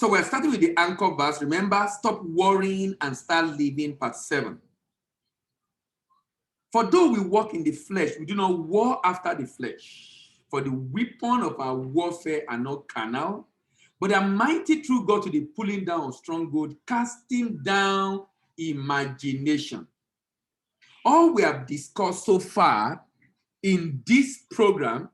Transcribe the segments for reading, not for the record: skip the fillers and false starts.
So we're starting with the anchor verse. Remember, stop worrying and start living, part 7. For though we walk in the flesh, we do not war after the flesh. For the weapon of our warfare are not carnal, but are mighty through God to the pulling down of stronghold, casting down imagination. All we have discussed so far in this program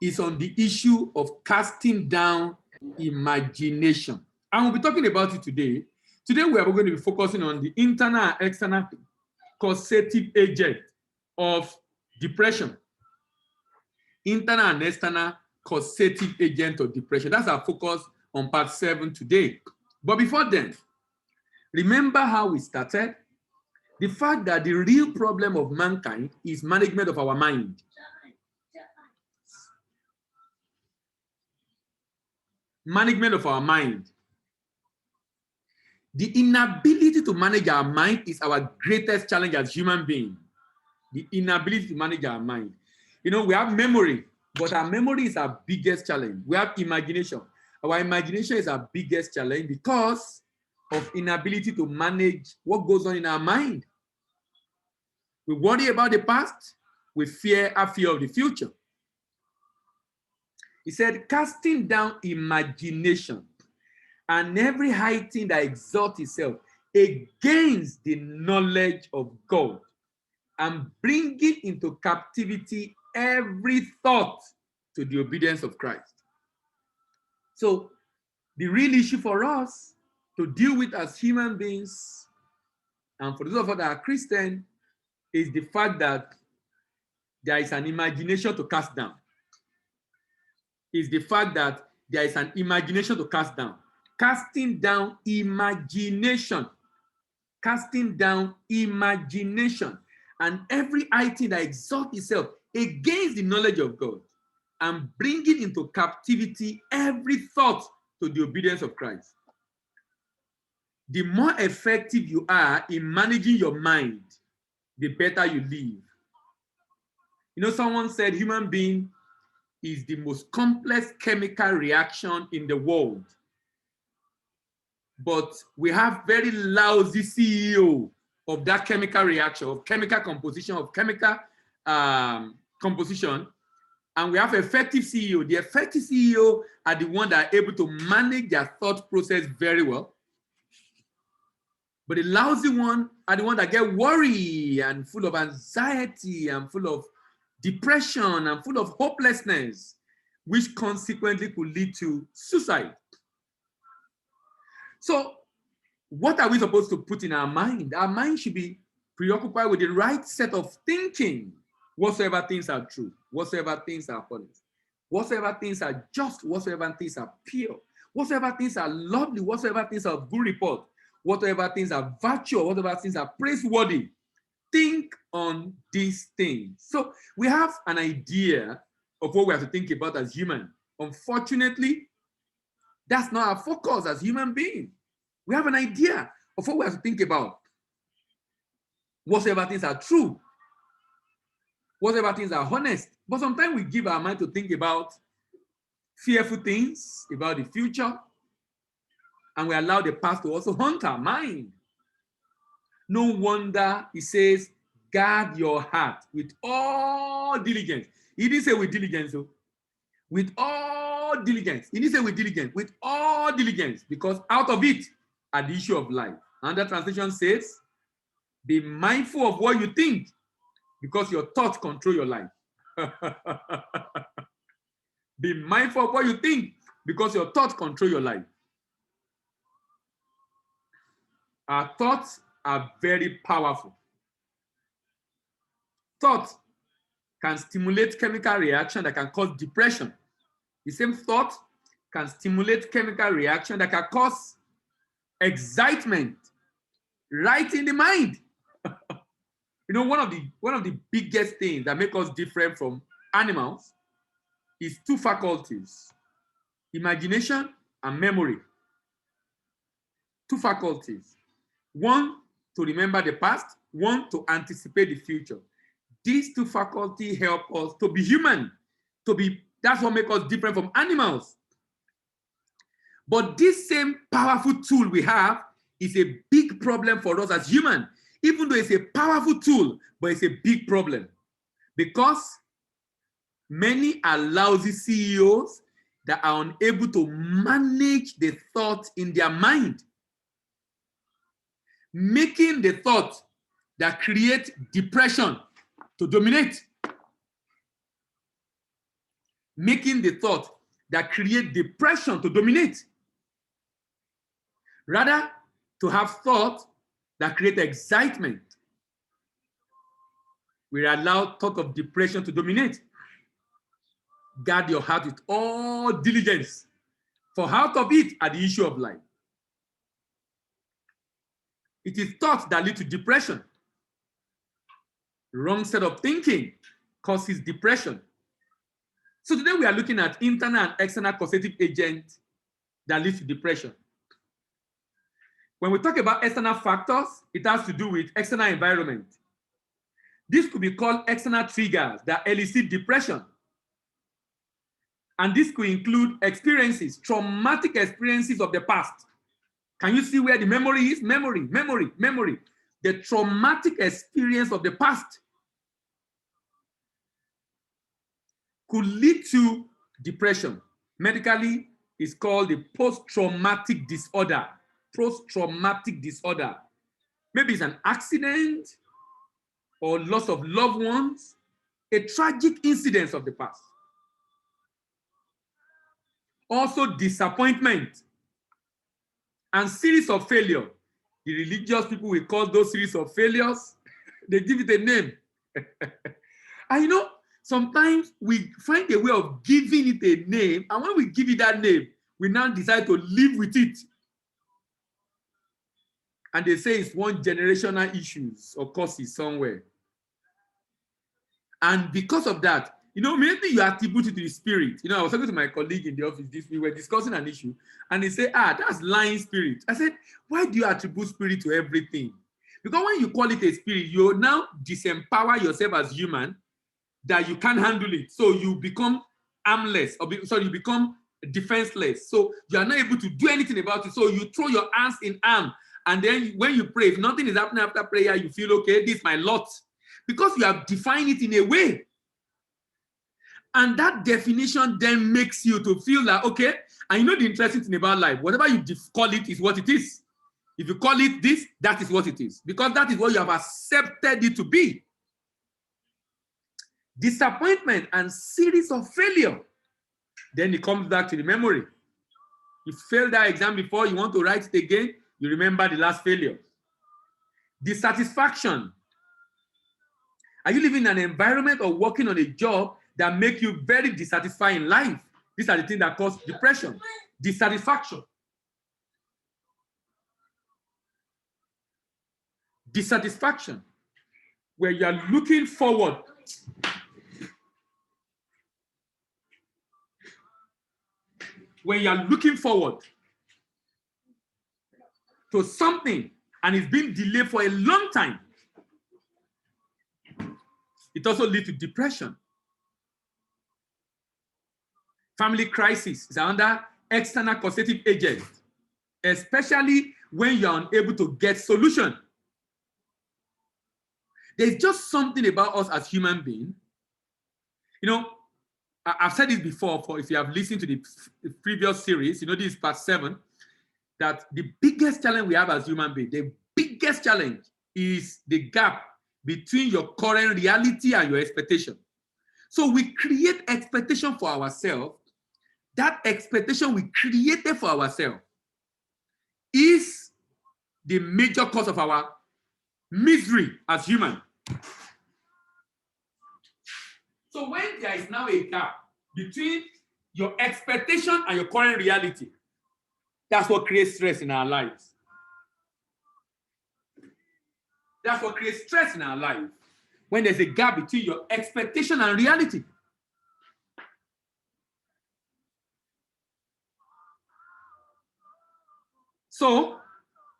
is on the issue of casting down imagination. And we'll be talking about it today. Today, we are going to be focusing on the internal and external causative agent of depression. Internal and external causative agent of depression. That's our focus on part 7 today. But before then, remember how we started? The fact that the real problem of mankind is management of our mind. Management of our mind. The inability to manage our mind is our greatest challenge as human beings. The inability to manage our mind. You know, we have memory, but our memory is our biggest challenge. We have imagination. Our imagination is our biggest challenge because of inability to manage what goes on in our mind. We worry about the past. We have fear of the future. He said, casting down imagination and every high thing that exalts itself against the knowledge of God, and bringing into captivity every thought to the obedience of Christ. So the real issue for us to deal with as human beings, and for those of us that are Christian, is the fact that there is an imagination to cast down. Is the fact that there is an imagination to cast down. Casting down imagination. Casting down imagination. And every item that exalts itself against the knowledge of God, and bringing into captivity every thought to the obedience of Christ. The more effective you are in managing your mind, the better you live. You know, someone said human being is the most complex chemical reaction in the world. But we have very lousy CEO of that chemical reaction, of chemical composition, and we have effective CEO. The effective CEO are the ones that are able to manage their thought process very well. But the lousy one are the ones that get worried and full of anxiety and full of depression and full of hopelessness, which consequently could lead to suicide. So what are we supposed to put in our mind? Our mind should be preoccupied with the right set of thinking. Whatsoever things are true, whatsoever things are honest, whatsoever things are just, whatsoever things are pure, whatsoever things are lovely, whatsoever things are of good report, whatever things are virtuous, whatever things are praiseworthy. Think on these things. So we have an idea of what we have to think about as human. Unfortunately, that's not our focus as human beings. We have an idea of what we have to think about. Whatsoever things are true, whatever things are honest. But sometimes we give our mind to think about fearful things, about the future, and we allow the past to also haunt our mind. No wonder he says, guard your heart with all diligence. He didn't say with diligence, so with all diligence. He didn't say with diligence, with all diligence, because out of it are the issue of life. Another translation says, be mindful of what you think, because your thoughts control your life. Be mindful of what you think, because your thoughts control your life. Our thoughts are very powerful. Thought can stimulate chemical reaction that can cause depression. The same thought can stimulate chemical reaction that can cause excitement right in the mind. You know, one of the biggest things that make us different from animals is two faculties: imagination and memory. Two faculties. One to remember the past, one to anticipate the future. These two faculties help us to be human, that's what makes us different from animals. But this same powerful tool we have is a big problem for us as humans, even though it's a powerful tool, but it's a big problem because many are lousy CEOs that are unable to manage the thought in their mind, making the thought that create depression to dominate. Making the thought that create depression to dominate. Rather, to have thought that create excitement. We allow thought of depression to dominate. Guard your heart with all diligence, for out of it are the issue of life. It is thoughts that lead to depression. Wrong set of thinking causes depression. So today we are looking at internal and external causative agents that lead to depression. When we talk about external factors, it has to do with external environment. This could be called external triggers that elicit depression. And this could include experiences, traumatic experiences of the past. Can you see where the memory is? Memory. The traumatic experience of the past could lead to depression. Medically, it's called the post-traumatic disorder. Post-traumatic disorder. Maybe it's an accident or loss of loved ones, a tragic incident of the past. Also, disappointment and series of failure. The religious people will call those series of failures. They give it a name. And you know, sometimes we find a way of giving it a name, and when we give it that name, we now decide to live with it. And they say it's one generational issues or causes somewhere. And because of that, you know, maybe you attribute it to the spirit. You know, I was talking to my colleague in the office this week, we were discussing an issue, and they say, that's lying spirit. I said, why do you attribute spirit to everything? Because when you call it a spirit, you now disempower yourself as human, that you can't handle it. So you become armless, you become defenseless. So you are not able to do anything about it. So you throw your hands in arm. And then when you pray, if nothing is happening after prayer, you feel, okay, this is my lot. Because you have defined it in a way. And that definition then makes you to feel like, okay, and you know the interesting thing about life, whatever you call it is what it is. If you call it this, that is what it is. Because that is what you have accepted it to be. Disappointment and series of failure. Then it comes back to the memory. You failed that exam before, you want to write it again, you remember the last failure. Dissatisfaction. Are you living in an environment or working on a job that make you very dissatisfied in life? These are the things that cause depression. Dissatisfaction. Dissatisfaction. Where you are looking forward. When you are looking forward to something and it's been delayed for a long time, it also leads to depression. Family crisis is another external causative agent, especially when you're unable to get solution. There's just something about us as human beings. You know, I've said this before, for if you have listened to the previous series, you know, this is part 7, that the biggest challenge we have as human beings, the biggest challenge is the gap between your current reality and your expectation. So we create expectation for ourselves. That expectation we created for ourselves is the major cause of our misery as human. So when there is now a gap between your expectation and your current reality, that's what creates stress in our lives. That's what creates stress in our life. When there's a gap between your expectation and reality. So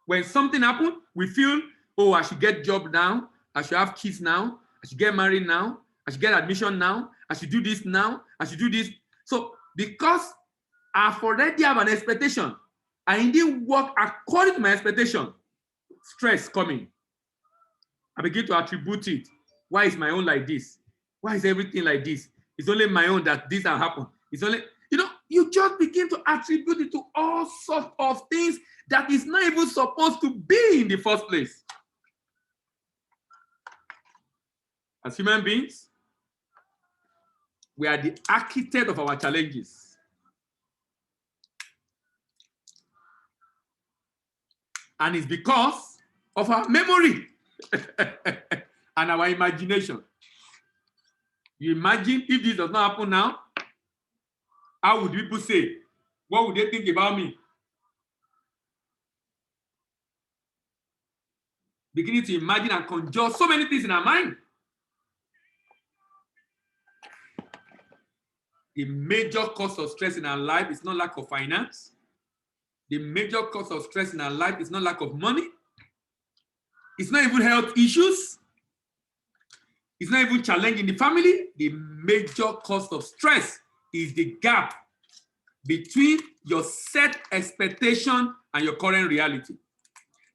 when something happens, we feel, oh, I should get a job now. I should have kids now. I should get married now. I should get admission now. I should do this now. I should do this. So because I've already have an expectation. I didn't work according to my expectation. Stress coming. I begin to attribute it. Why is my own like this? Why is everything like this? It's only my own that this has happened. It's only, you just begin to attribute it to all sorts of things that is not even supposed to be in the first place. As human beings, we are the architect of our challenges. And it's because of our memory and our imagination. You imagine if this does not happen now, how would people say? What would they think about me? Beginning to imagine and conjure so many things in our mind. The major cause of stress in our life is not lack of finance. The major cause of stress in our life is not lack of money. It's not even health issues. It's not even challenge in the family. The major cause of stress is the gap between your set expectation and your current reality.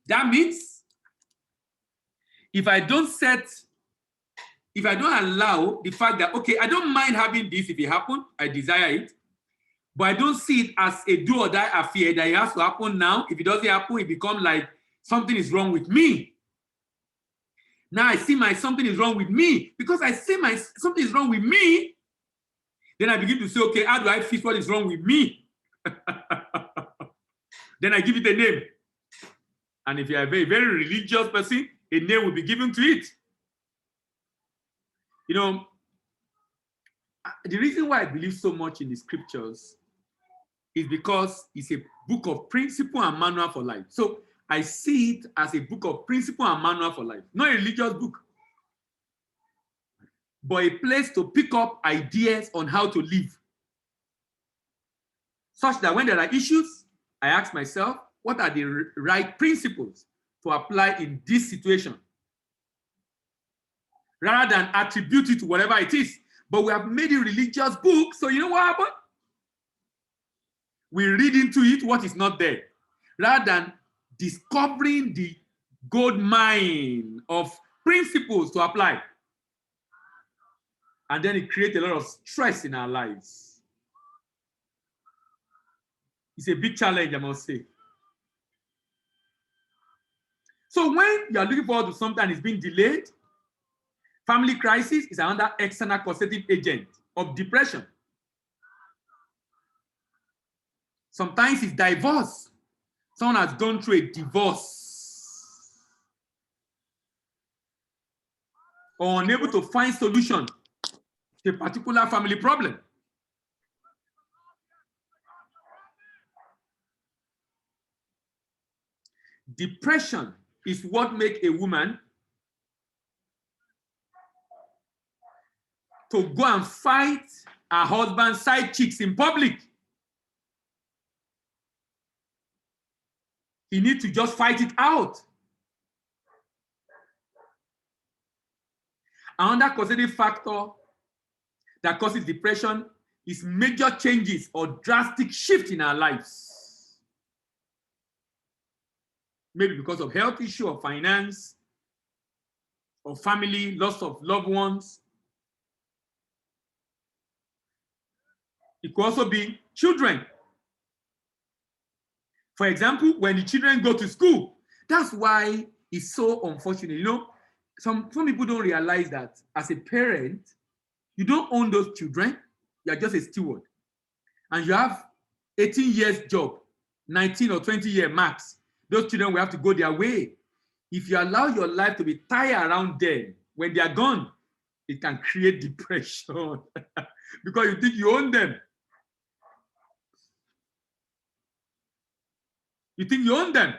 That means if I don't allow the fact that, okay, I don't mind having this if it happens, I desire it, but I don't see it as a do or die affair that it has to happen now. If it doesn't happen, it becomes like something is wrong with me. Now I see something is wrong with me. Because I say something is wrong with me, then I begin to say, okay, how do I fix what is wrong with me? Then I give it a name. And if you are a very, very religious person, a name will be given to it. The reason why I believe so much in the scriptures is because it's a book of principle and manual for life. So I see it as a book of principle and manual for life, not a religious book, but a place to pick up ideas on how to live. Such that when there are issues, I ask myself, what are the right principles to apply in this situation? Rather than attribute it to whatever it is. But we have made a religious book, so you know what happened? We read into it what is not there. Rather than discovering the gold mine of principles to apply. And then it creates a lot of stress in our lives. It's a big challenge, I must say. So when you are looking forward to something and it's being delayed, family crisis is another external causative agent of depression. Sometimes it's divorce. Someone has gone through a divorce or unable to find solution to a particular family problem. Depression is what makes a woman to go and fight her husband's side chicks in public. He needs to just fight it out. Another causative factor that causes depression is major changes or drastic shift in our lives. Maybe because of health issue or finance or family, loss of loved ones. It could also be children. For example, when the children go to school, that's why it's so unfortunate. Some people don't realize that as a parent, you don't own those children. You're just a steward. And you have 18 years job, 19 or 20 year max. Those children will have to go their way. If you allow your life to be tied around them, when they are gone, it can create depression because you think you own them. You think you own them.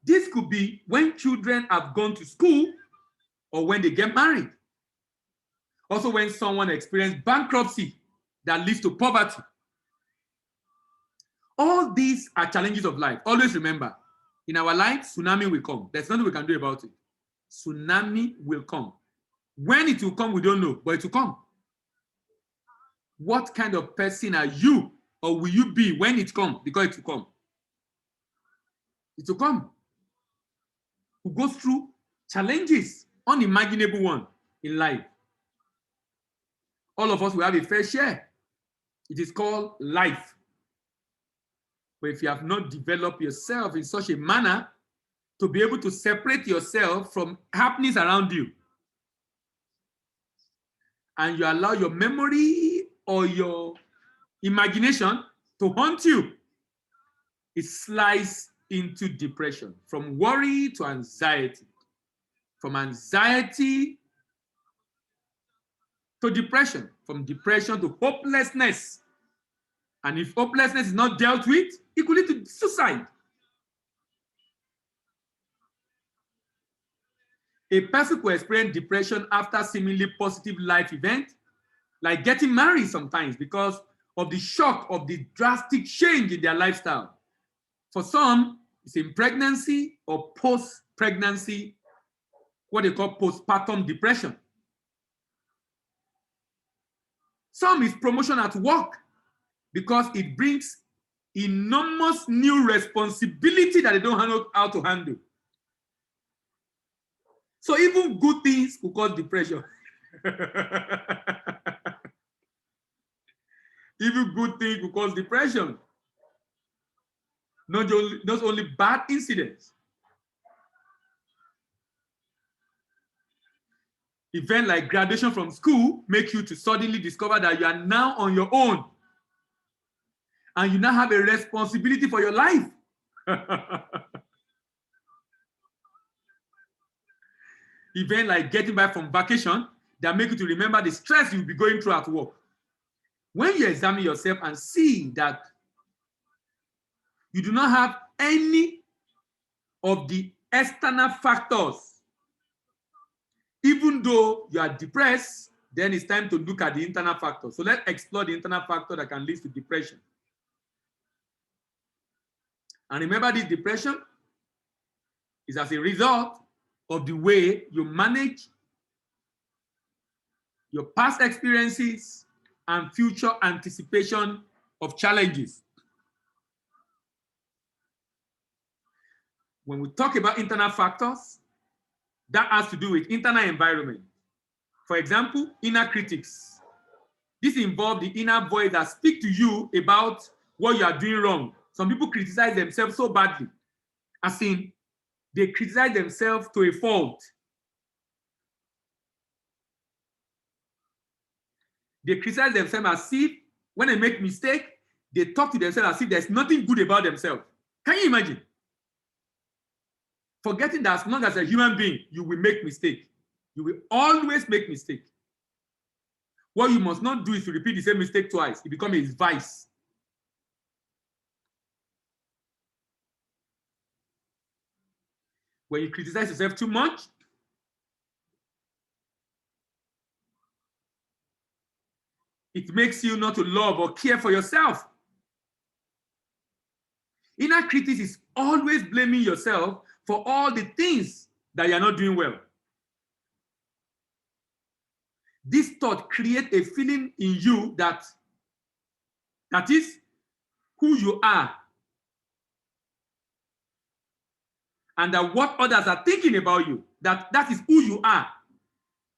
This could be when children have gone to school or when they get married. Also when someone experiences bankruptcy that leads to poverty. All these are challenges of life. Always remember, in our life, tsunami will come. There's nothing we can do about it. tsunami will come. When it will come, we don't know, but it will come. What kind of person are you, or will you be when it comes? Because it will come. It will come. We go through challenges, unimaginable one in life. All of us will have a fair share. It is called life. But if you have not developed yourself in such a manner to be able to separate yourself from happenings around you, and you allow your memory or your imagination to haunt you, it slides into depression, from worry to anxiety, from anxiety to depression, from depression to hopelessness. And if hopelessness is not dealt with, it could lead to suicide. A person could experience depression after seemingly positive life event, like getting married sometimes, because of the shock of the drastic change in their lifestyle. For some, it's in pregnancy or post-pregnancy, what they call postpartum depression. Some is promotion at work, because it brings enormous new responsibility that they don't know how to handle. So even good things could cause depression. Even good things could cause depression. Not only bad incidents. Events like graduation from school make you to suddenly discover that you are now on your own. And you now have a responsibility for your life. Events like getting back from vacation that make you to remember the stress you'll be going through at work. When you examine yourself and see that you do not have any of the external factors, even though you are depressed, then it's time to look at the internal factors. So let's explore the internal factor that can lead to depression. And remember, this depression is as a result of the way you manage your past experiences and future anticipation of challenges. When we talk about internal factors, that has to do with internal environment. For example, inner critics. This involves the inner voice that speaks to you about what you are doing wrong. Some people criticize themselves so badly, as in they criticize themselves to a fault. They criticize themselves as if when they make mistake, they talk to themselves as if there's nothing good about themselves. Can you imagine? Forgetting that as long as a human being, you will make mistake. You will always make mistake. What you must not do is to repeat the same mistake twice. It becomes a vice. When you criticize yourself too much, it makes you not to love or care for yourself. Inner critic is always blaming yourself for all the things that you're not doing well. This thought creates a feeling in you that is who you are, and that what others are thinking about you, that is who you are.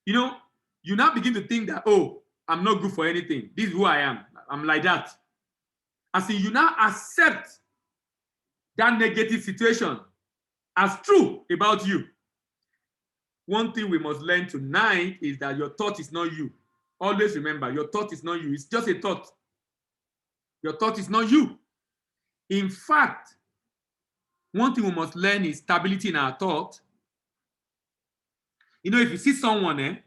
You know, you now begin to think that, oh, I'm not good for anything. This is who I am. I'm like that. As in, you now accept that negative situation as true about you. One thing we must learn tonight is that your thought is not you. Always remember, your thought is not you. It's just a thought. Your thought is not you. In fact, one thing we must learn is stability in our thought. You know, if you see someone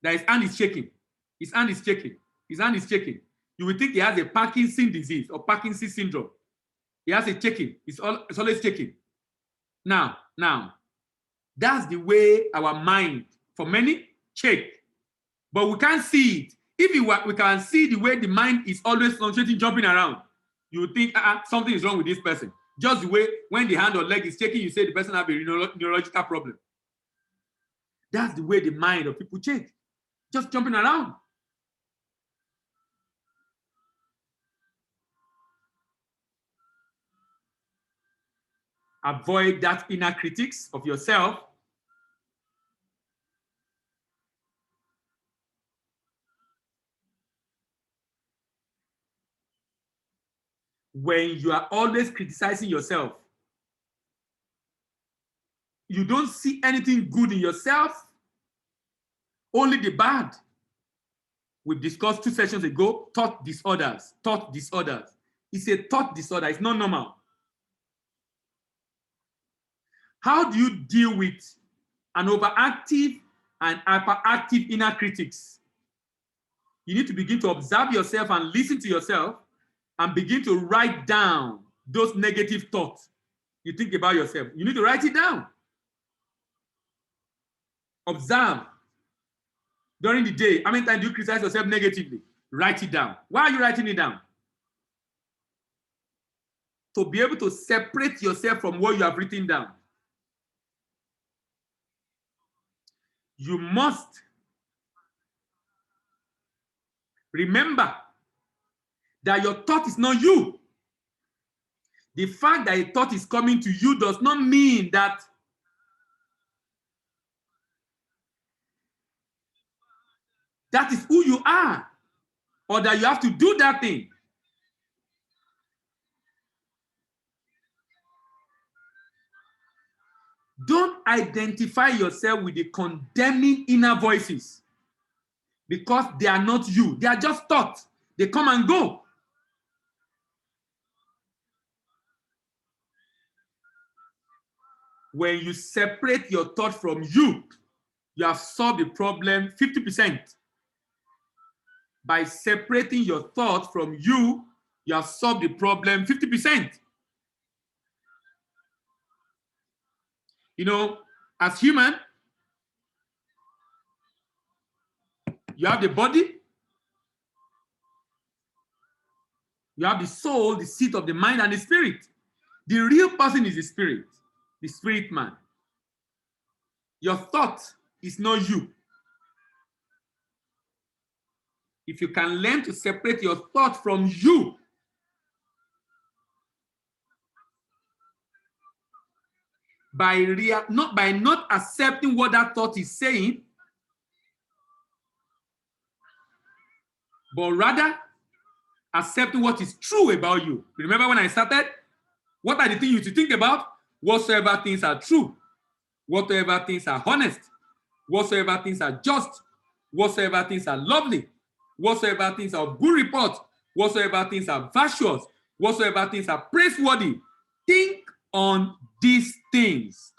that his hand is shaking, his hand is shaking, his hand is shaking, you will think he has a Parkinson's disease or Parkinson's syndrome. He has a shaking. It's always shaking. Now, that's the way our mind, for many, shake. But we can't see it. If we can see the way the mind is always fluctuating, jumping around, you would think something is wrong with this person. Just the way when the hand or leg is shaking, you say the person has a neurological problem. That's the way the mind of people change. Just jumping around. Avoid that inner critics of yourself. When you are always criticizing yourself, you don't see anything good in yourself, only the bad. We discussed 2 sessions ago, thought disorders, thought disorders. It's a thought disorder, it's not normal. How do you deal with an overactive and hyperactive inner critics? You need to begin to observe yourself and listen to yourself and begin to write down those negative thoughts you think about yourself. You need to write it down. Observe. During the day, how many times do you criticize yourself negatively? Write it down. Why are you writing it down? To be able to separate yourself from what you have written down. You must remember that your thought is not you. The fact that a thought is coming to you does not mean that that is who you are, or that you have to do that thing. Don't identify yourself with the condemning inner voices, because they are not you. They are just thoughts. They come and go. When you separate your thought from you, you have solved the problem 50%. By separating your thought from you, you have solved the problem 50%. You know, as human, you have the body, you have the soul, the seat of the mind, and the spirit. The real person is the spirit man. Your thought is not you. If you can learn to separate your thought from you, by not accepting what that thought is saying, but rather accepting what is true about you. Remember when I started? What are the things you should think about? Whatsoever things are true, whatsoever things are honest, whatsoever things are just, whatsoever things are lovely, whatsoever things are of good report, whatsoever things are virtuous, whatsoever things are praiseworthy. Think on these things.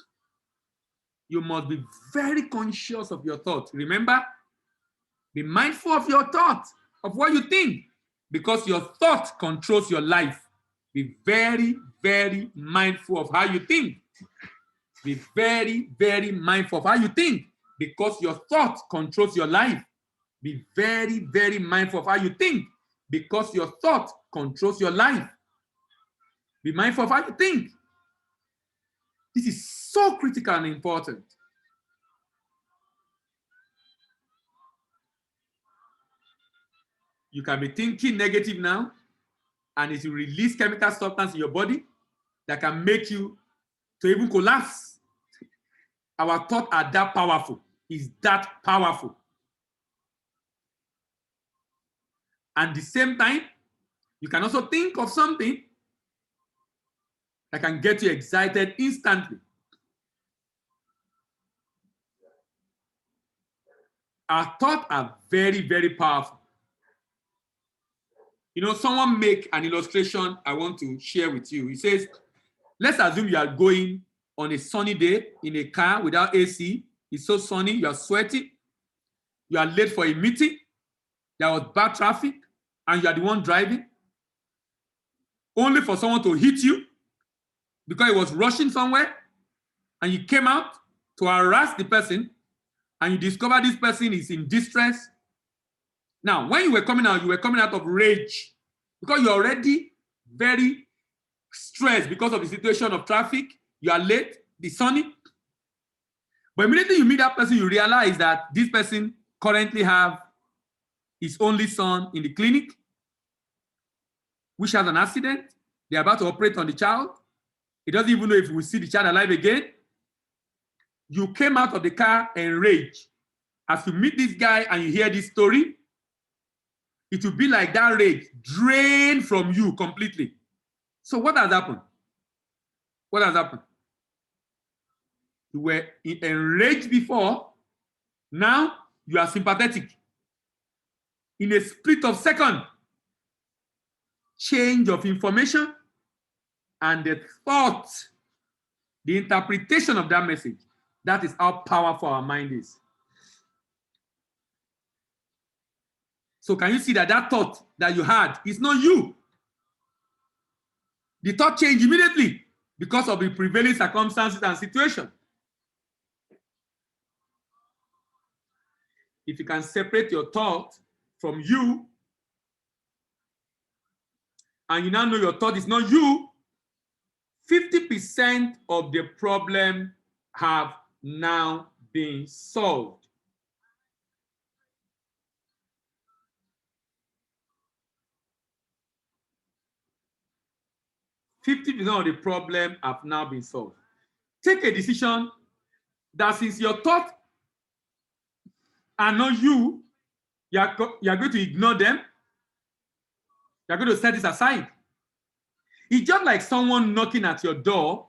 You must be very conscious of your thoughts. Remember, be mindful of your thoughts, of what you think, because your thought controls your life. Be very, very mindful of how you think. Be very, very mindful of how you think, because your thought controls your life. Be very, very mindful of how you think, because your thought controls your life. Be mindful of how you think. This is so critical and important. You can be thinking negative now, and it will release chemical substance in your body that can make you to even collapse. Our thoughts are that powerful. It's that powerful. And at the same time, you can also think of something that can get you excited instantly. Our thoughts are very, very powerful. You know, someone make an illustration I want to share with you. He says, let's assume you are going on a sunny day in a car without AC. It's so sunny, you are sweating. You are late for a meeting. There was bad traffic, and you are the one driving. Only for someone to hit you because he was rushing somewhere, and you came out to harass the person, and you discover this person is in distress. Now, when you were coming out of rage, because you're already very stressed because of the situation of traffic. You are late, it's sunny. But immediately you meet that person, you realize that this person currently have his only son in the clinic, which has an accident. They're about to operate on the child. He doesn't even know if he will see the child alive again. You came out of the car enraged. As you meet this guy and you hear this story, it will be like that rage drained from you completely. So what has happened? What has happened? You were enraged before. Now you are sympathetic. In a split of second, change of information and the thought, the interpretation of that message. That is how powerful our mind is. So can you see that that thought that you had is not you? The thought changed immediately because of the prevailing circumstances and situation. If you can separate your thought from you, and you now know your thought is not you, 50% of the problem have now been solved. of the problem have now been solved. Take a decision that since your thoughts are not you, you are going to ignore them. You are going to set this aside. It's just like someone knocking at your door.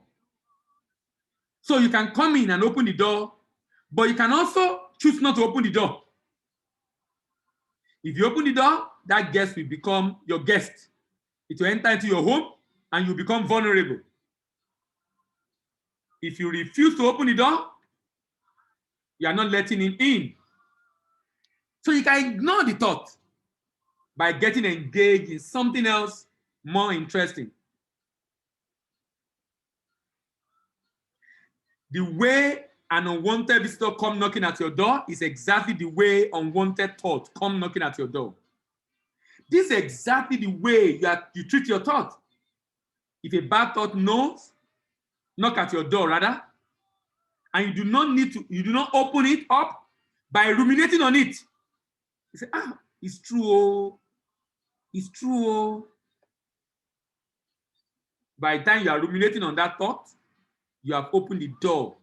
So you can come in and open the door, but you can also choose not to open the door. If you open the door, that guest will become your guest. It will enter into your home and you become vulnerable. If you refuse to open the door, you are not letting him in. So you can ignore the thought by getting engaged in something else more interesting. The way an unwanted visitor come knocking at your door is exactly the way unwanted thought come knocking at your door. This is exactly the way you treat your thought. If a bad thought knock at your door rather, and you do not open it up by ruminating on it. You say, it's true, oh. It's true, oh. By the time you are ruminating on that thought, you have opened the door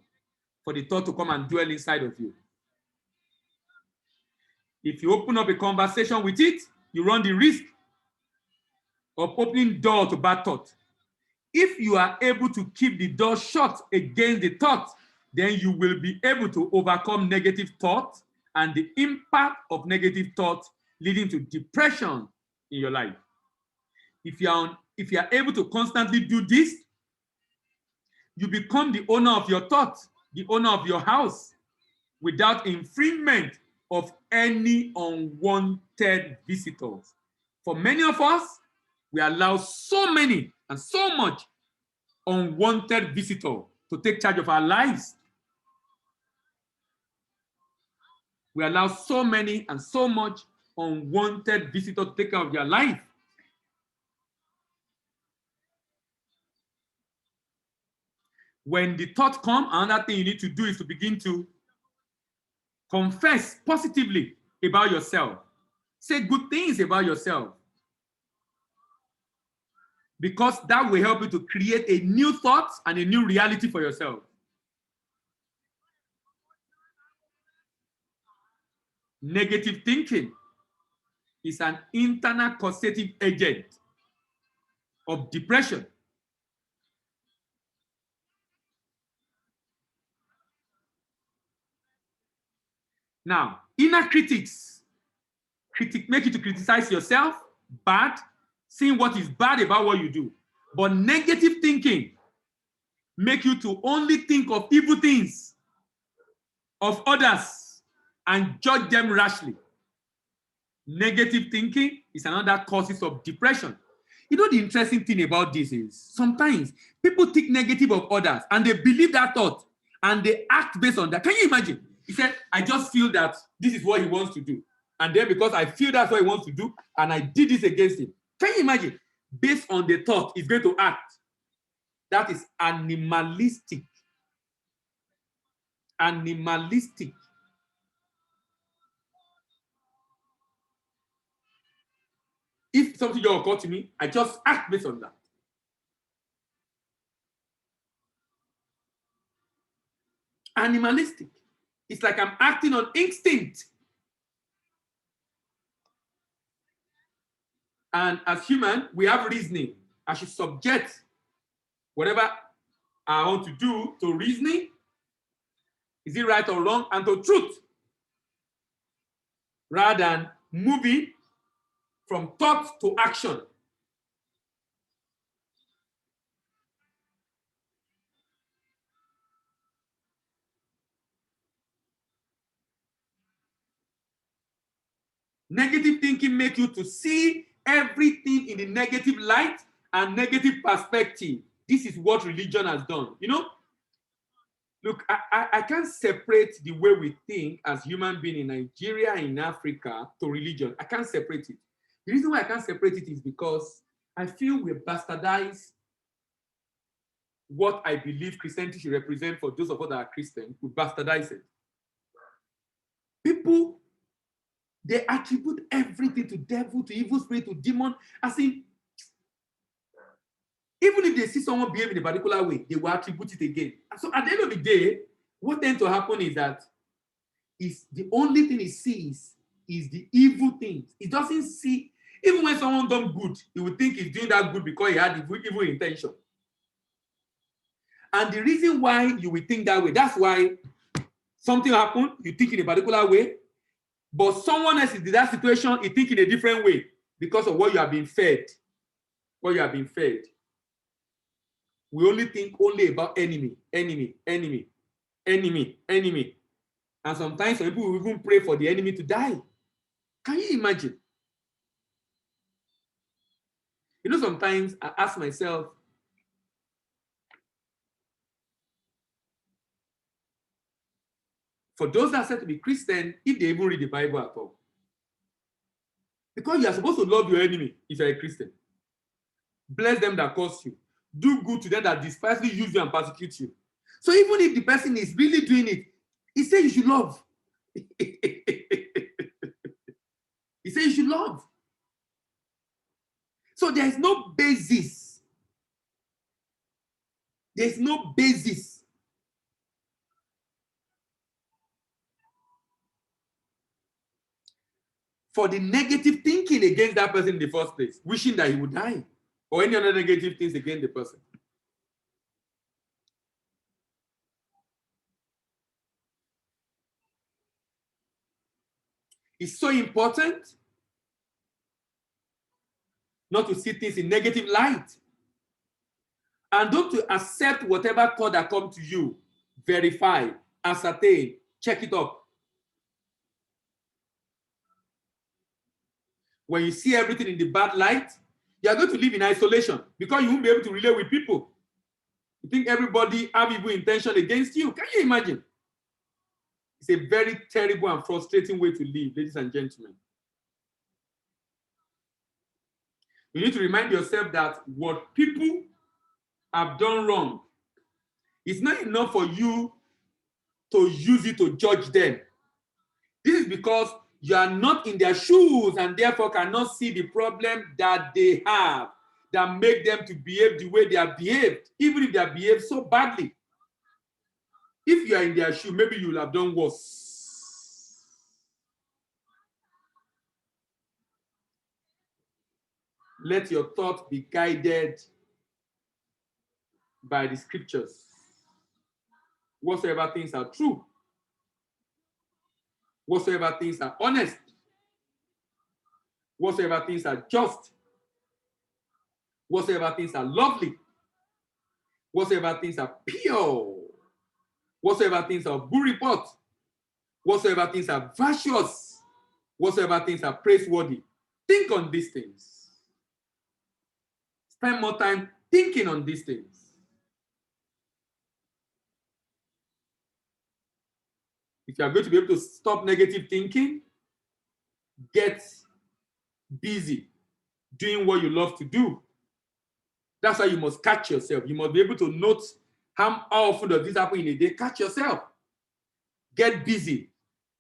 for the thought to come and dwell inside of you. If you open up a conversation with it, you run the risk of opening door to bad thought. If you are able to keep the door shut against the thought, then you will be able to overcome negative thought and the impact of negative thought leading to depression in your life. If you are able to constantly do this, you become the owner of your thoughts, the owner of your house, without infringement of any unwanted visitors. For many of us, we allow so many and so much unwanted visitor to take charge of our lives. We allow so many and so much unwanted visitor to take care of their life. When the thought comes, another thing you need to do is to begin to confess positively about yourself. Say good things about yourself. Because that will help you to create a new thought and a new reality for yourself. Negative thinking is an internal causative agent of depression. Now, inner critics make you to criticize yourself, bad, seeing what is bad about what you do. But negative thinking make you to only think of evil things of others and judge them rashly. Negative thinking is another causes of depression. You know, the interesting thing about this is sometimes people think negative of others and they believe that thought and they act based on that. Can you imagine? He said, I just feel that this is what he wants to do. And then because I feel that's what he wants to do, and I did this against him. Can you imagine? Based on the thought, he's going to act. That is animalistic. animalistic. If something just occurred to me, I just act based on that. Animalistic. It's like I'm acting on instinct. And as human, we have reasoning. I should subject whatever I want to do to reasoning. Is it right or wrong? And to truth. Rather than moving from thought to action. Negative thinking makes you to see everything in the negative light and negative perspective. This is what religion has done. You know, look, I can't separate the way we think as human beings in Nigeria, in Africa, to religion. I can't separate it. The reason why I can't separate it is because I feel we bastardize what I believe Christianity should represent for those of us that are Christian. We bastardize it. People, they attribute everything to devil, to evil spirit, to demon. As in, even if they see someone behave in a particular way, they will attribute it again. So at the end of the day, what tends to happen is that the only thing he sees is the evil things. He doesn't see, even when someone done good, he will think he's doing that good because he had evil intention. And the reason why you will think that way, that's why something happened, you think in a particular way, but someone else in that situation, you think in a different way because of what you have been fed. What you have been fed. We only think only about enemy. And sometimes some people will even pray for the enemy to die. Can you imagine? You know, sometimes I ask myself, for those that are said to be Christian, if they even read the Bible at all. Because you are supposed to love your enemy if you're a Christian. Bless them that curse you. Do good to them that despisefully use you and persecute you. So even if the person is really doing it, he says you should love. He says you should love. So there is no basis. There's no basis for the negative thinking against that person in the first place, wishing that he would die, or any other negative things against the person. It's so important not to see things in negative light. And don't to accept whatever thought that comes to you. Verify, ascertain, check it up. When you see everything in the bad light, you are going to live in isolation because you won't be able to relate with people. You think everybody have evil intention against you. Can you imagine? It's a very terrible and frustrating way to live, ladies and gentlemen. You need to remind yourself that what people have done wrong, it's not enough for you to use it to judge them. This is because you are not in their shoes and therefore cannot see the problem that they have that make them to behave the way they are behaved, even if they are behaved so badly. If you are in their shoe, maybe you will have done worse. Let your thoughts be guided by the scriptures. Whatsoever things are true, whatsoever things are honest, whatsoever things are just, whatsoever things are lovely, whatsoever things are pure, whatsoever things are good report, whatsoever things are virtuous, whatsoever things are praiseworthy. Think on these things. Spend more time thinking on these things. If you are going to be able to stop negative thinking, get busy doing what you love to do. That's why you must catch yourself. You must be able to note how often does this happen in a day. Catch yourself. Get busy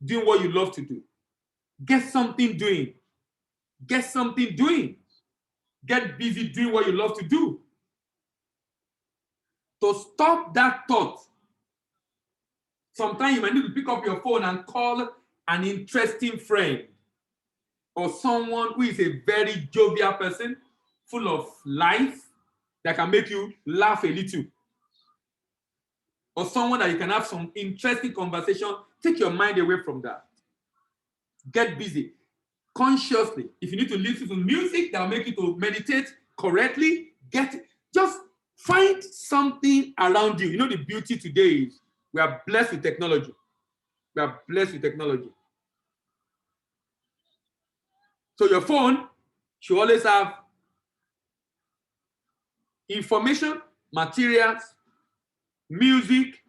doing what you love to do. Get something doing. Get something doing. Get busy doing what you love to do. To stop that thought, sometimes you might need to pick up your phone and call an interesting friend or someone who is a very jovial person, full of life, that can make you laugh a little. Or someone that you can have some interesting conversation. Take your mind away from that. Get busy consciously. If you need to listen to music that will make you to meditate correctly, just find something around you. You know, the beauty today is we are blessed with technology. We are blessed with technology. So your phone should always have information, materials, music,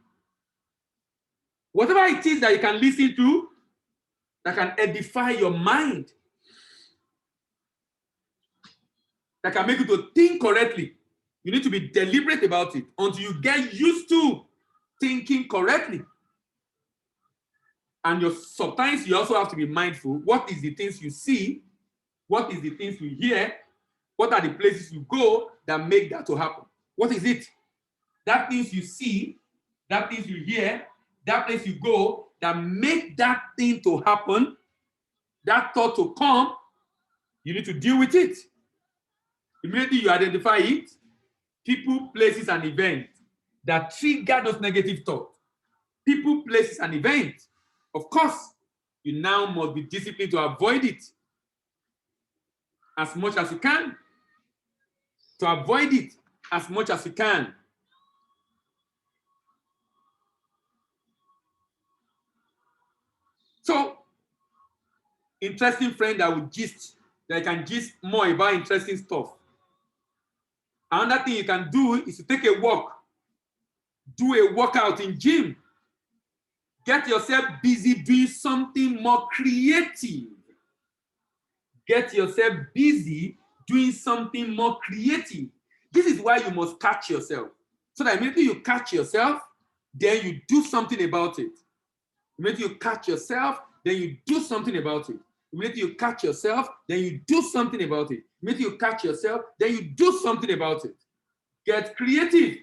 whatever it is that you can listen to that can edify your mind, that can make you to think correctly. You need to be deliberate about it until you get used to thinking correctly. And sometimes you also have to be mindful. What is the things you see? What is the things you hear? What are the places you go that make that to happen? What is it? That things you see, that things you hear, that place you go that make that thing to happen, that thought to come, you need to deal with it. Immediately you identify it, people, places, and events that trigger those negative thoughts. People, places, and events. Of course, you now must be disciplined to avoid it as much as you can. To avoid it as much as you can. So, interesting friend that can gist more about interesting stuff. Another thing you can do is to take a walk. Do a workout in gym. Get yourself busy doing something more creative. Get yourself busy doing something more creative. This is why you must catch yourself. So that immediately you catch yourself, then you do something about it. Immediately you catch yourself, then you do something about it. Immediately you catch yourself, then you do something about it. Immediately you catch yourself, then you do something about it. Get creative.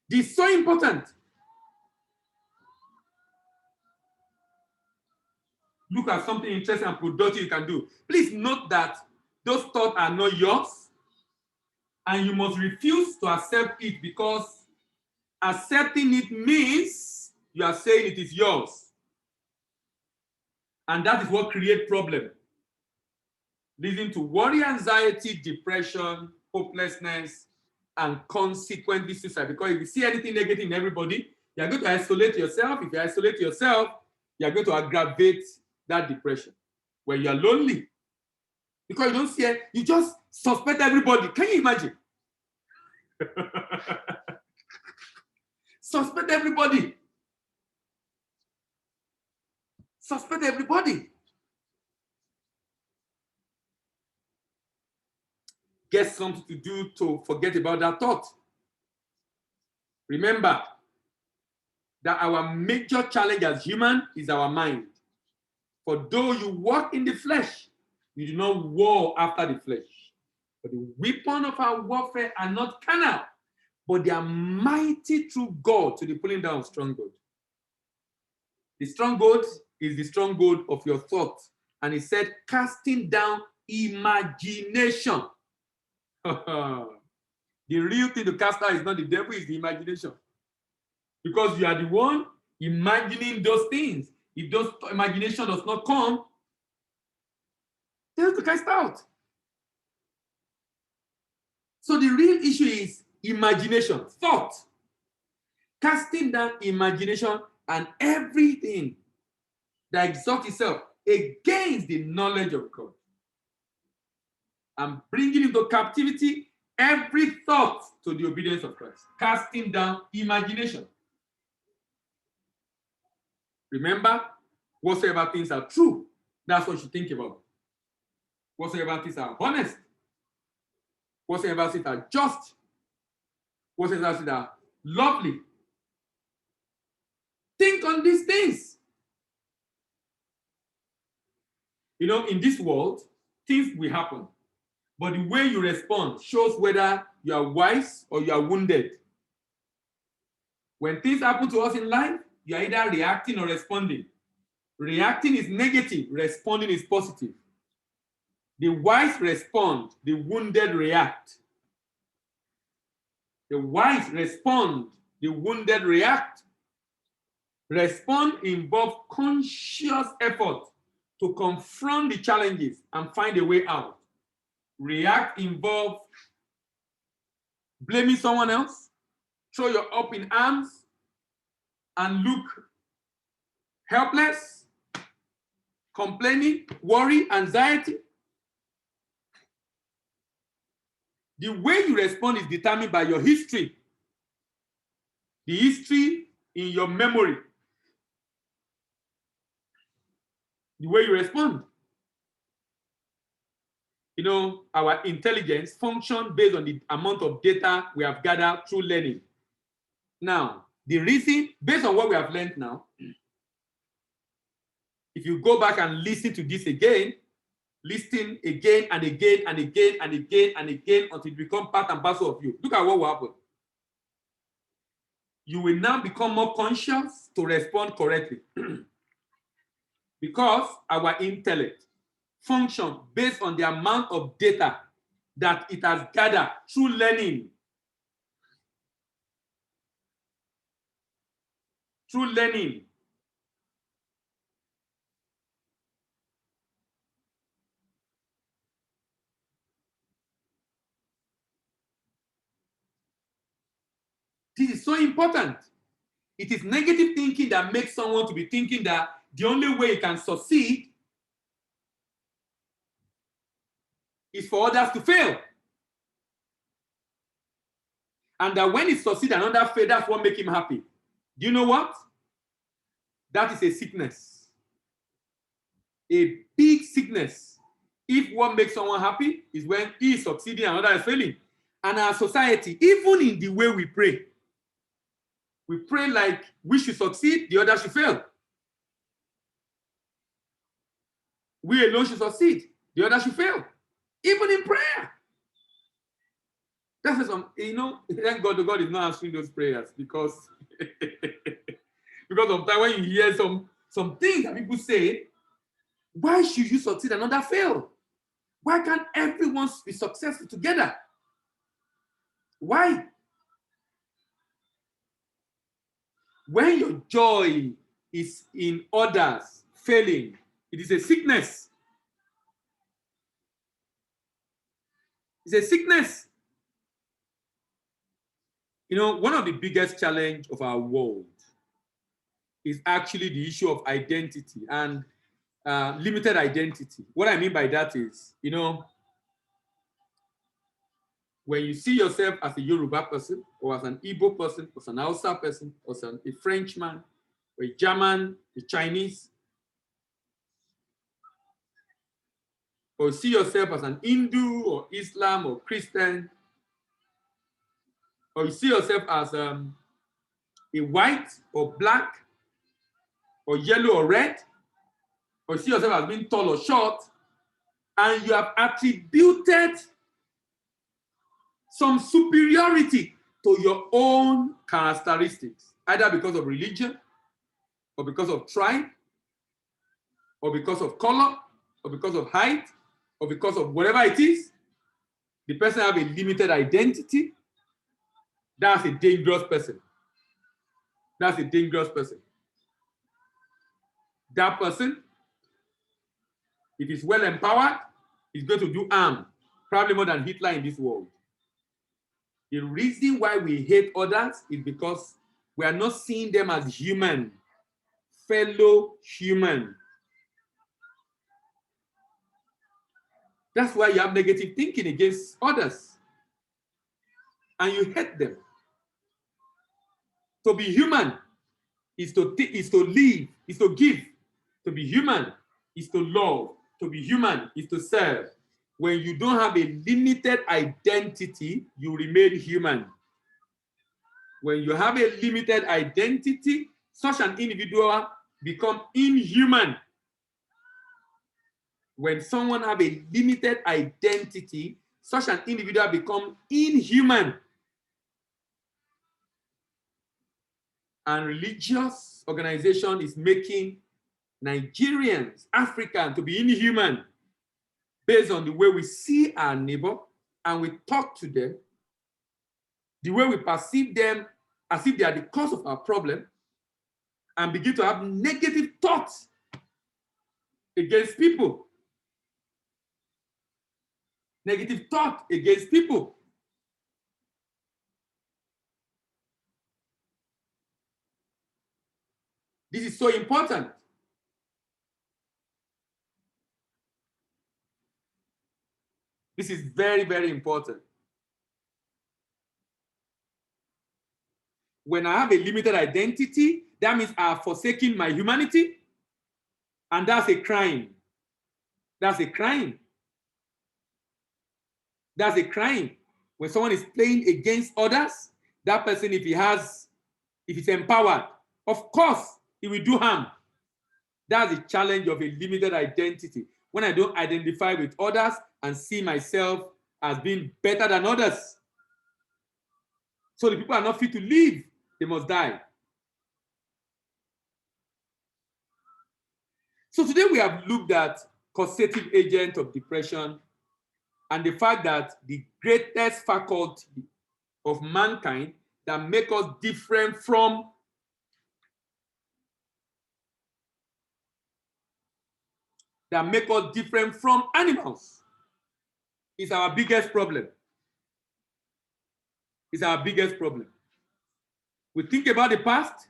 This is so important. Look at something interesting and productive you can do. Please note that those thoughts are not yours, and you must refuse to accept it, because accepting it means you are saying it is yours. And that is what creates problems, leading to worry, anxiety, depression, hopelessness, and consequently suicide. Because if you see anything negative in everybody, you are going to isolate yourself. If you isolate yourself, you are going to aggravate that depression, where you are lonely. Because you don't see it, you just suspect everybody. Can you imagine? Suspect everybody. Suspect everybody. Get something to do to forget about that thought. Remember that our major challenge as human is our mind. For though you walk in the flesh, you do not war after the flesh. For the weapon of our warfare are not carnal, but they are mighty through God to the pulling down of stronghold. The stronghold is the stronghold of your thoughts. And he said, casting down imagination. The real thing to cast out is not the devil, it's the imagination. Because you are the one imagining those things. If those imagination does not come, they have to cast out. So the real issue is imagination, thought. Casting down imagination and everything that exalts itself against the knowledge of God. And bringing into captivity every thought to the obedience of Christ. Casting down imagination. Remember, whatsoever things are true, that's what you think about. Whatsoever things are honest, whatsoever things are just, whatsoever things are lovely. Think on these things. You know, in this world, things will happen. But the way you respond shows whether you are wise or you are wounded. When things happen to us in life, you are either reacting or responding. Reacting is negative, responding is positive. The wise respond, the wounded react. The wise respond, the wounded react. Respond involves conscious effort to confront the challenges and find a way out. React involves blaming someone else, throw your up in arms, and look helpless, complaining, worry, anxiety. The way you respond is determined by your history, the history in your memory, the way you respond. You know, our intelligence functions based on the amount of data we have gathered through learning. Now, the reason, based on what we have learned now, if you go back and listen to this again, listen again and again and again and again and again until it becomes part and parcel of you, look at what will happen. You will now become more conscious to respond correctly. Because our intellect functions based on the amount of data that it has gathered through learning. Through learning. This is so important. It is negative thinking that makes someone to be thinking that the only way you can succeed is for others to fail. And that when he succeeds and others fail, that's what makes him happy. Do you know what? That is a sickness. A big sickness. If what makes someone happy is when he is succeeding and others is failing. And our society, even in the way we pray like we should succeed, the others should fail. We alone should succeed, the others should fail. Even in prayer. That's some, you know, thank God God is not answering those prayers because of that when you hear some things that people say, why should you succeed and others fail? Why can't everyone be successful together? Why? When your joy is in others failing, it is a sickness. It's a sickness. You know, one of the biggest challenges of our world is actually the issue of identity and limited identity. What I mean by that is, you know, when you see yourself as a Yoruba person, or as an Igbo person, or as an Hausa person, or as a Frenchman, or a German, a Chinese, or you see yourself as an Hindu, or Islam, or Christian, or you see yourself as a white, or black, or yellow, or red, or you see yourself as being tall or short, and you have attributed some superiority to your own characteristics, either because of religion, or because of tribe, or because of color, or because of height, or because of whatever it is. The person have a limited identity. That's a dangerous person. That's a dangerous person. That person, if he's well empowered, is going to do harm, probably more than Hitler in this world. The reason why we hate others is because we are not seeing them as human, fellow human. That's why you have negative thinking against others. And you hate them. To be human is to live, is to give. To be human is to love. To be human is to serve. When you don't have a limited identity, you remain human. When you have a limited identity, such an individual becomes inhuman. When someone has a limited identity, such an individual becomes inhuman. And religious organization is making Nigerians, Africans, to be inhuman based on the way we see our neighbor and we talk to them, the way we perceive them as if they are the cause of our problem, and begin to have negative thoughts against people. Negative thought against people. This is so important. This is very, very important. When I have a limited identity, that means I have forsaken my humanity, and that's a crime. That's a crime. That's a crime. When someone is playing against others, that person, if he's empowered, of course, he will do harm. That's the challenge of a limited identity. When I don't identify with others and see myself as being better than others. So the people are not fit to live, they must die. So today we have looked at causative agent of depression and the fact that the greatest faculty of mankind that make us different from animals is our biggest problem. Is our biggest problem. We think about the past,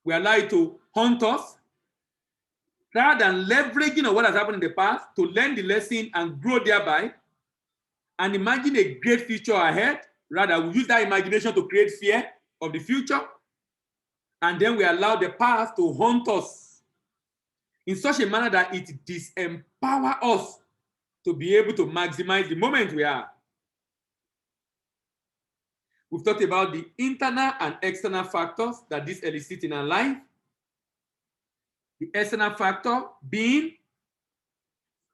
we allow it to haunt us, rather than leveraging on what has happened in the past to learn the lesson and grow thereby, and imagine a great future ahead. Rather, we use that imagination to create fear of the future, and then we allow the past to haunt us in such a manner that it disempowers us to be able to maximize the moment we are. We've talked about the internal and external factors that this elicits in our life. The external factor being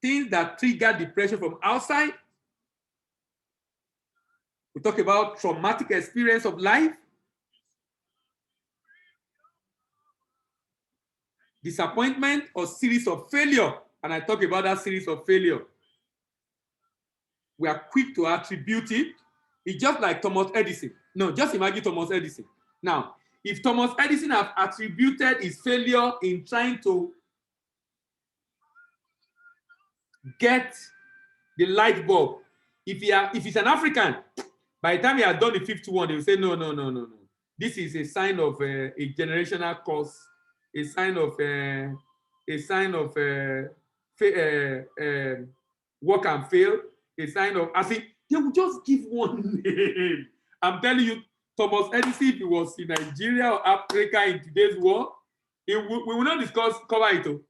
things that trigger depression from outside. We talk about traumatic experience of life, disappointment or series of failure. And I talk about that series of failure. We are quick to attribute it. It's just like Thomas Edison. No, just imagine Thomas Edison. Now, if Thomas Edison have attributed his failure in trying to get the light bulb, if he's an African, by the time he has done the fifth one, they will say, no. This is a sign of a generational curse, a sign of work and fail, a sign of, as if they will just give one name. I'm telling you, Thomas Edison, if he was in Nigeria or Africa in today's world, we will not cover it.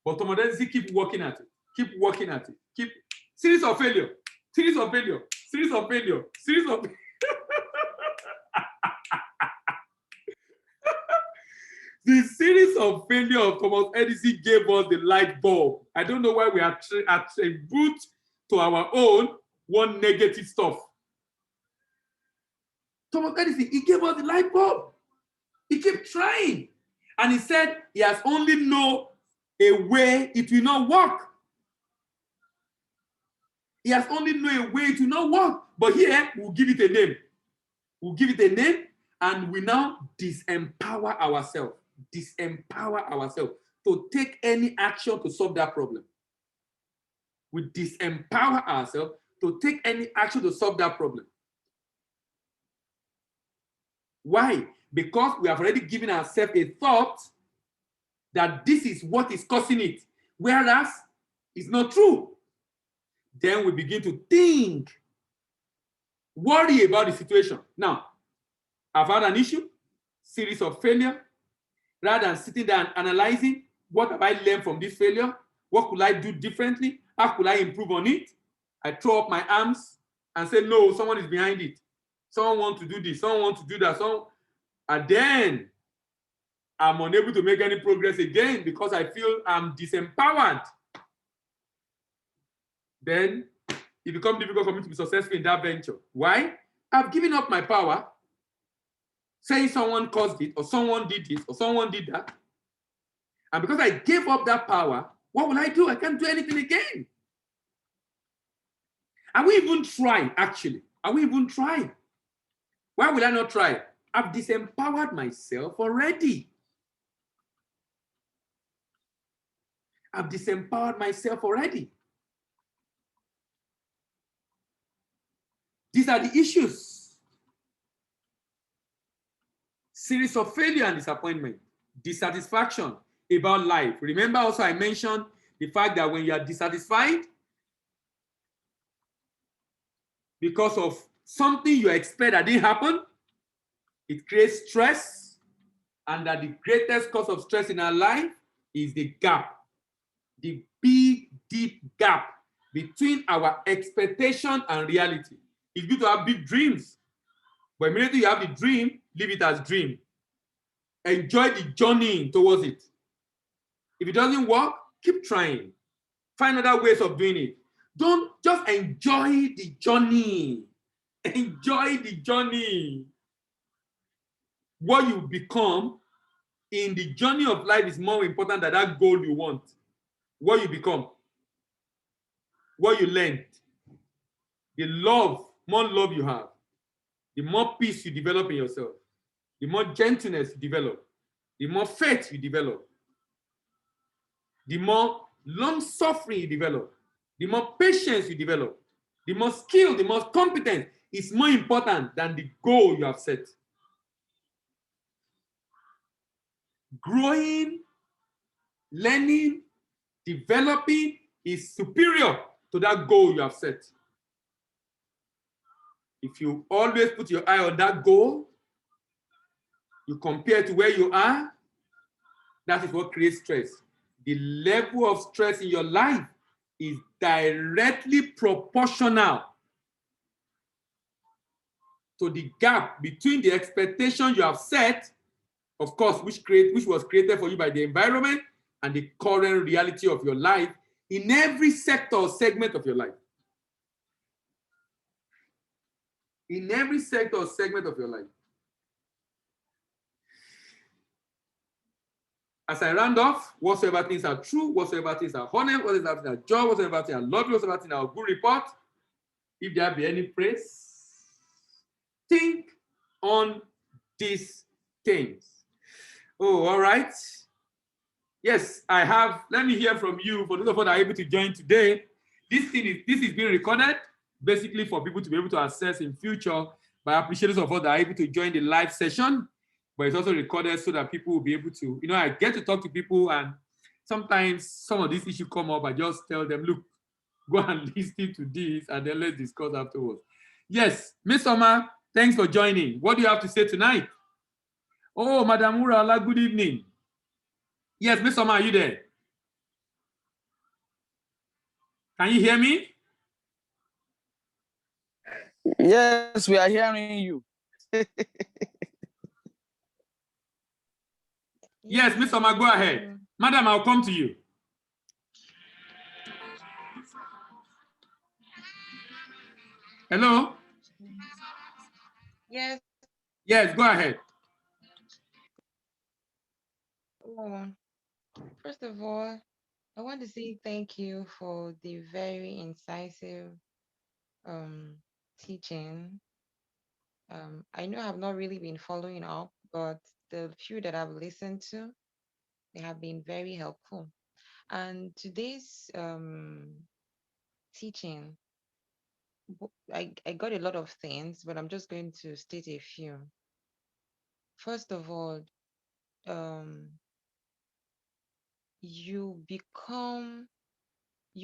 But Thomas Edison keep working at it, keep series of failure. The series of failure of Thomas Edison gave us the light bulb. I don't know why we attribute to our own one negative stuff. Thomas Edison, he gave us the light bulb. He kept trying. And he said he has only known a way it will not work. He has only known a way it will not work. But here, we'll give it a name. And we now disempower ourselves to take any action to solve that problem. We disempower ourselves to take any action to solve that problem. Why? Because we have already given ourselves a thought that this is what is causing it, whereas it's not true. Then we begin to think, worry about the situation. Now, I've had an issue, series of failure. Rather than sitting there and analyzing, what have I learned from this failure? What could I do differently? How could I improve on it? I throw up my arms and say, no, someone is behind it. Someone wants to do this, someone wants to do that. And then I'm unable to make any progress again because I feel I'm disempowered. Then it becomes difficult for me to be successful in that venture. Why? I've given up my power, saying someone caused it, or someone did this, or someone did that. And because I gave up that power, what will I do? I can't do anything again. Are we even trying, actually? Are we even trying? Why will I not try? I've disempowered myself already. I've disempowered myself already. These are the issues. Series of failure and disappointment, dissatisfaction about life. Remember also I mentioned the fact that when you are dissatisfied because of something you expect that didn't happen, it creates stress, and that the greatest cause of stress in our life is the gap, the big, deep gap between our expectation and reality. It's good to have big dreams, but immediately you have the dream, leave it as dream. Enjoy the journey towards it. If it doesn't work, keep trying. Find other ways of doing it. Don't just enjoy the journey. Enjoy the journey. What you become in the journey of life is more important than that goal you want. What you become, what you learned, the more love you have, the more peace you develop in yourself, the more gentleness you develop, the more faith you develop, the more long suffering you develop, the more patience you develop, the more skill, the more competence is more important than the goal you have set. Growing, learning, developing is superior to that goal you have set. If you always put your eye on that goal, you compare to where you are, that is what creates stress. The level of stress in your life is directly proportional to the gap between the expectation you have set, of course, which was created for you by the environment, and the current reality of your life in every sector or segment of your life. In every sector or segment of your life. As I round off, whatsoever things are true, whatsoever things are honest, whatsoever things are joy, whatsoever things are lovely, whatsoever things are good report, if there be any praise, think on these things. Oh, all right. Yes, I have. Let me hear from you. For those of us that are able to join today, this is being recorded basically for people to be able to access in future. But I appreciate those of us that are able to join the live session. But it's also recorded so that people will be able to, I get to talk to people, and sometimes some of these issues come up. I just tell them, look, go and listen to this, and then let's discuss afterwards. Yes, Miss Summer, thanks for joining. What do you have to say tonight? Oh, Madam Urala, good evening. Yes, Miss Summer, are you there? Can you hear me? Yes, we are hearing you. Yes, Miss Summer, go ahead. Madam, I'll come to you. Hello? Yes. Yes, go ahead. Oh, first of all, I want to say thank you for the very incisive teaching. I know I've not really been following up, but the few that I've listened to, they have been very helpful. And today's teaching, I got a lot of things, but I'm just going to state a few. First of all, um, you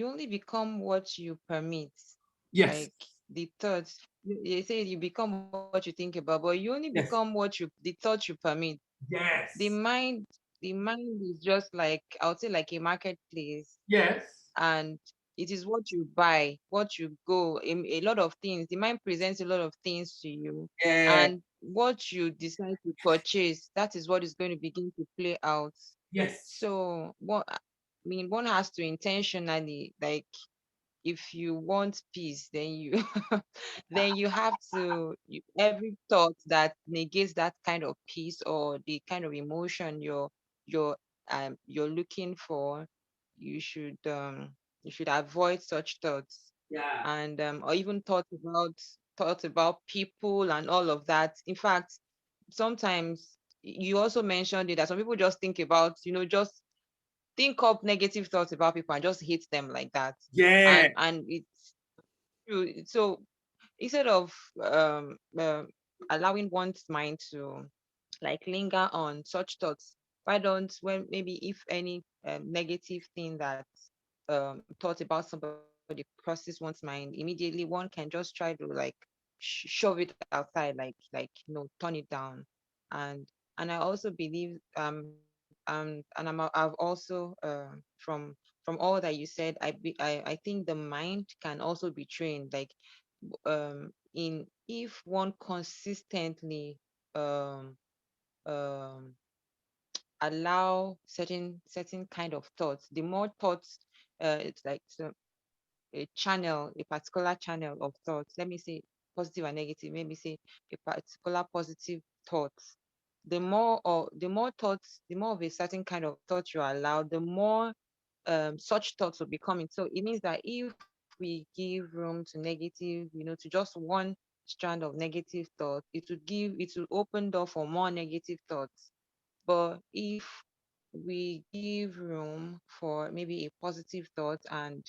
only become what you permit. Yes. Like the thoughts, they say you become what you think about, but you only become Yes. the thoughts you permit. Yes. The mind is just like, I would say, like a marketplace. Yes. And it is what you buy, what you go, a lot of things. The mind presents a lot of things to you, Yeah. and what you decide to purchase, that is what is going to begin to play out. Yes. So, what I mean, one has to intentionally, like, if you want peace, then you then you have to every thought that negates that kind of peace or the kind of emotion you're looking for, you should avoid such thoughts. Yeah. And or even thoughts about people and all of that. In fact, sometimes you also mentioned it that some people just think about, just think up negative thoughts about people and just hate them like that. Yeah. And it's true. So instead of um, um allowing one's mind to like linger on such thoughts, why don't, when maybe if any negative thing that thought about somebody crosses one's mind, immediately one can just try to like shove it outside, turn it down. And and I also believe I've also from all that you said, I think the mind can also be trained, like in if one consistently um um allow certain kind of thoughts. The more thoughts, it's like a channel, a particular channel of thoughts, let me say positive and negative, maybe say a particular positive thoughts. The more thoughts, the more of a certain kind of thought you allow, the more such thoughts will be coming. So it means that if we give room to negative, to just one strand of negative thought, it will open door for more negative thoughts. But if we give room for maybe a positive thought and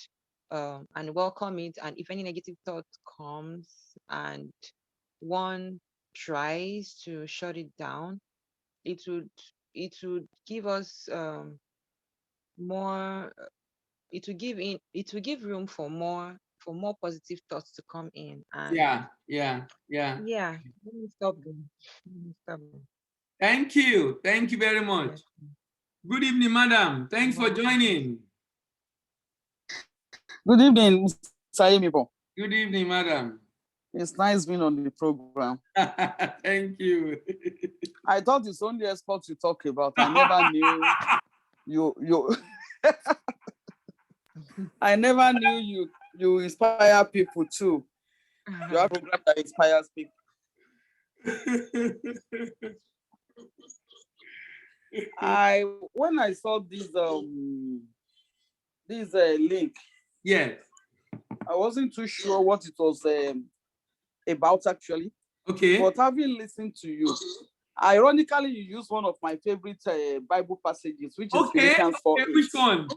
welcome it, and if any negative thought comes and one tries to shut it down, it would it would give us more it will give room for more positive thoughts to come in. And Yeah. Yeah. Yeah. yeah, let me stop there. Let me stop there. Thank you. Thank you very much. Yes. Good evening, madam. You're Thanks for welcome. joining. Good evening, Mr. Yemibo. Good evening, madam. It's nice being on the program. Thank you. I thought it's only export you talk about. I never knew you I never knew you inspire people too. You have a program that inspires people. When I saw this link, Yes. I wasn't too sure what it was about actually. Okay. But having listened to you, ironically, you use one of my favorite Bible passages, which is Okay. Philippians Okay. 4:8. Which one?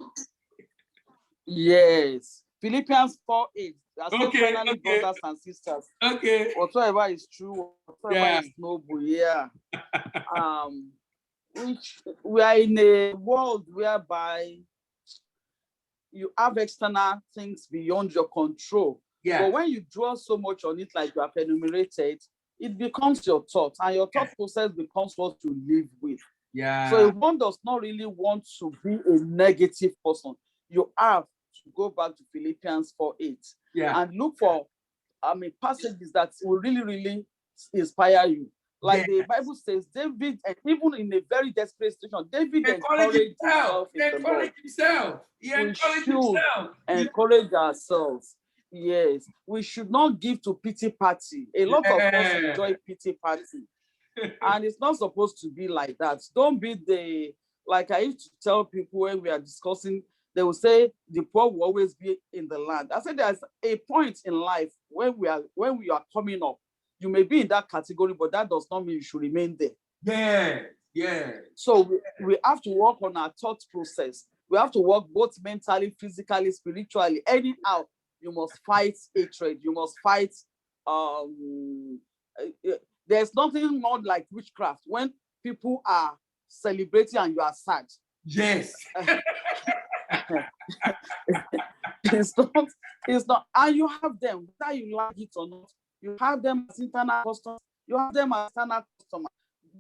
Yes, Philippians 4:8. I say, Okay. finally, Okay. brothers and sisters, Okay. whatsoever is true, whatsoever Yeah. is noble, yeah. Which we are in a world whereby you have external things beyond your control. Yeah. But when you draw so much on it, like you have enumerated, it becomes your thought, and your thought process becomes what you live with. Yeah. So if one does not really want to be a negative person, you have to go back to Philippians 4:8 Yeah. and look for passages that will really, really inspire you. Like the Bible says, David, and even in a very desperate situation, David encouraged himself in the Lord. He We encouraged should himself. encourage ourselves. Yes, we should not give to pity party. A lot of us enjoy pity party, and it's not supposed to be like that. Don't be like I used to tell people when we are discussing, they will say the poor will always be in the land. I said there's a point in life when we are coming up. You may be in that category, but that does not mean you should remain there. Yeah. Yeah. So we have to work on our thought process. We have to work both mentally, physically, spiritually. Anyhow, you must fight hatred. You must fight. There's nothing more like witchcraft when people are celebrating and you are sad. Yes. It's not. And you have them, whether you like it or not. You have them as internal customers. You have them as external customers.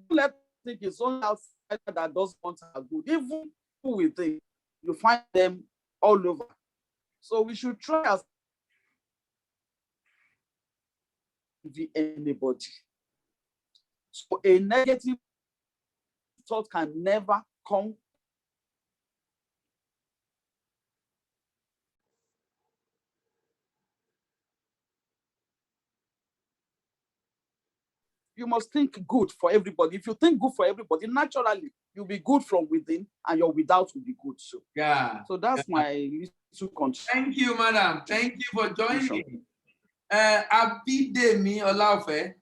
Don't let think it's only outside that doesn't want our good. Even within, you find them all over. So we should try as anybody. So a negative thought can never come. You must think good for everybody. If you think good for everybody, naturally you'll be good from within, and your without will be good. So Yeah. So that's my little contribution. Thank you, madam. Thank you for joining. Abidemi Olaofe.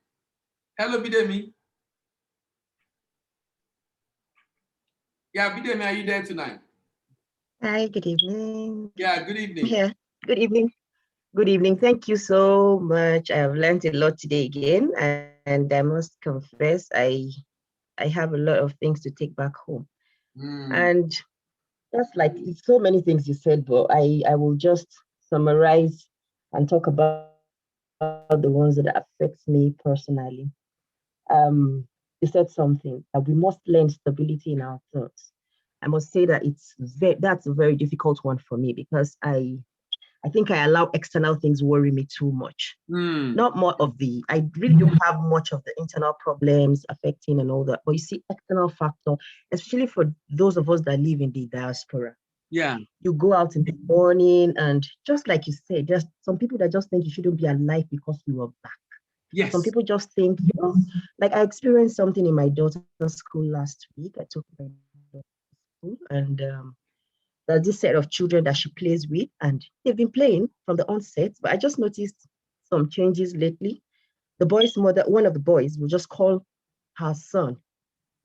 Hello, Bidemi. Yeah, Bidemi, are you there tonight? Hi, good evening. Yeah, good evening. Yeah, good evening. Good evening. Thank you so much. I have learned a lot today again, and I must confess, I have a lot of things to take back home. And just like so many things you said, but I will just summarize and talk about the ones that affects me personally. You said something that we must learn stability in our thoughts. I must say that that's a very difficult one for me because I think I allow external things worry me too much. Not more of I really don't have much of the internal problems affecting and all that. But you see, external factor, especially for those of us that live in the diaspora. Yeah. You go out in the morning and just like you said, there's some people that just think you shouldn't be alive because you are black. Yes. Some people just think, like I experienced something in my daughter's school last week. I took my daughter to school and there's this set of children that she plays with, and they've been playing from the onset. But I just noticed some changes lately. The boy's mother, one of the boys, will just call her son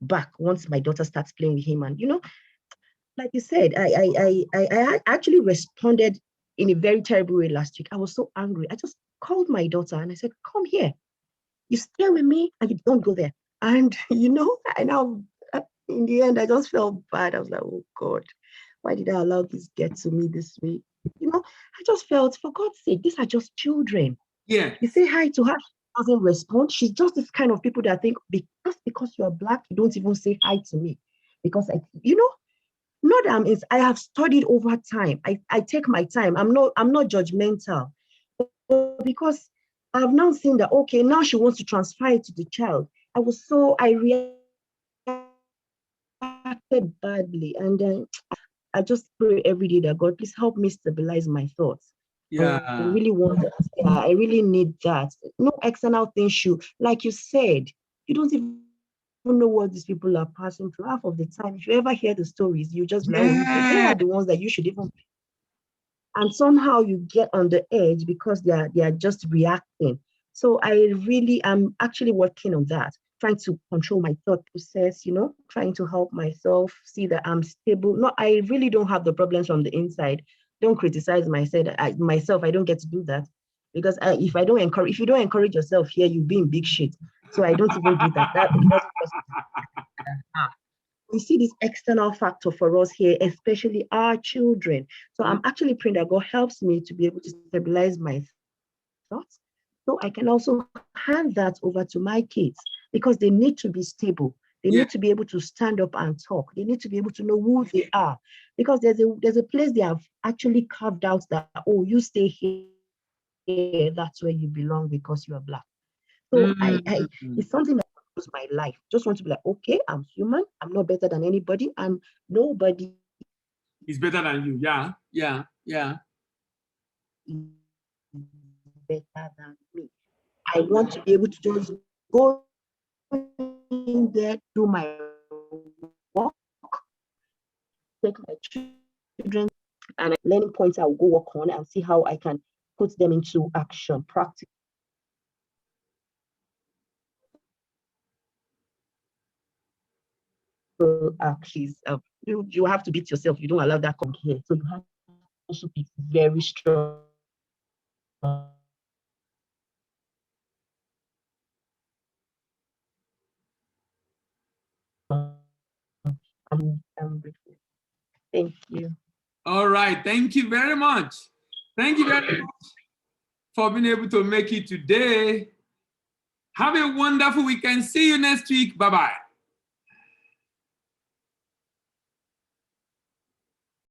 back once my daughter starts playing with him. And like you said, I actually responded in a very terrible way last week. I was so angry. I just called my daughter and I said, "Come here. You stay with me and you don't go there." And I now in the end I just felt bad. I was like, "Oh God, why did I allow this get to me this way?" I just felt, for God's sake, these are just children. Yeah. You say hi to her, she doesn't respond. She's just this kind of people that think just because you are black, you don't even say hi to me. Because not that I have studied over time. I take my time. I'm not judgmental. But because I've now seen that, okay, now she wants to transfer it to the child. I reacted badly. And I just pray every day that God, please help me stabilize my thoughts. Yeah. I really want that. Yeah, I really need that. No external thing like you said, you don't even know what these people are passing through. Half of the time, if you ever hear the stories, you just like, okay, they are the ones that you should even. And somehow you get on the edge because they are just reacting. So I really am actually working on that, trying to control my thought process, trying to help myself see that I'm stable. No, I really don't have the problems from the inside. Don't criticize myself. I don't get to do that because if you don't encourage yourself here, you'll be in big shit. So I don't even do that. We see this external factor for us here, especially our children. So I'm actually praying that God helps me to be able to stabilize my thoughts, so I can also hand that over to my kids because they need to be stable. They need to be able to stand up and talk. They need to be able to know who they are because there's a place they have actually carved out that, oh, you stay here, that's where you belong because you are black. So it's something that controls my life. Just want to be like, okay, I'm human. I'm not better than anybody, and nobody is better than you. Yeah. is better than me. I want to be able to just go in there, do my work, take my children, and learning points I will go work on and see how I can put them into action, practical. Actually, you have to beat yourself. You don't allow that come here. So you have to also be very strong. I'm grateful. Thank you. All right. Thank you very much. Thank you very much for being able to make it today. Have a wonderful weekend. See you next week. Bye-bye.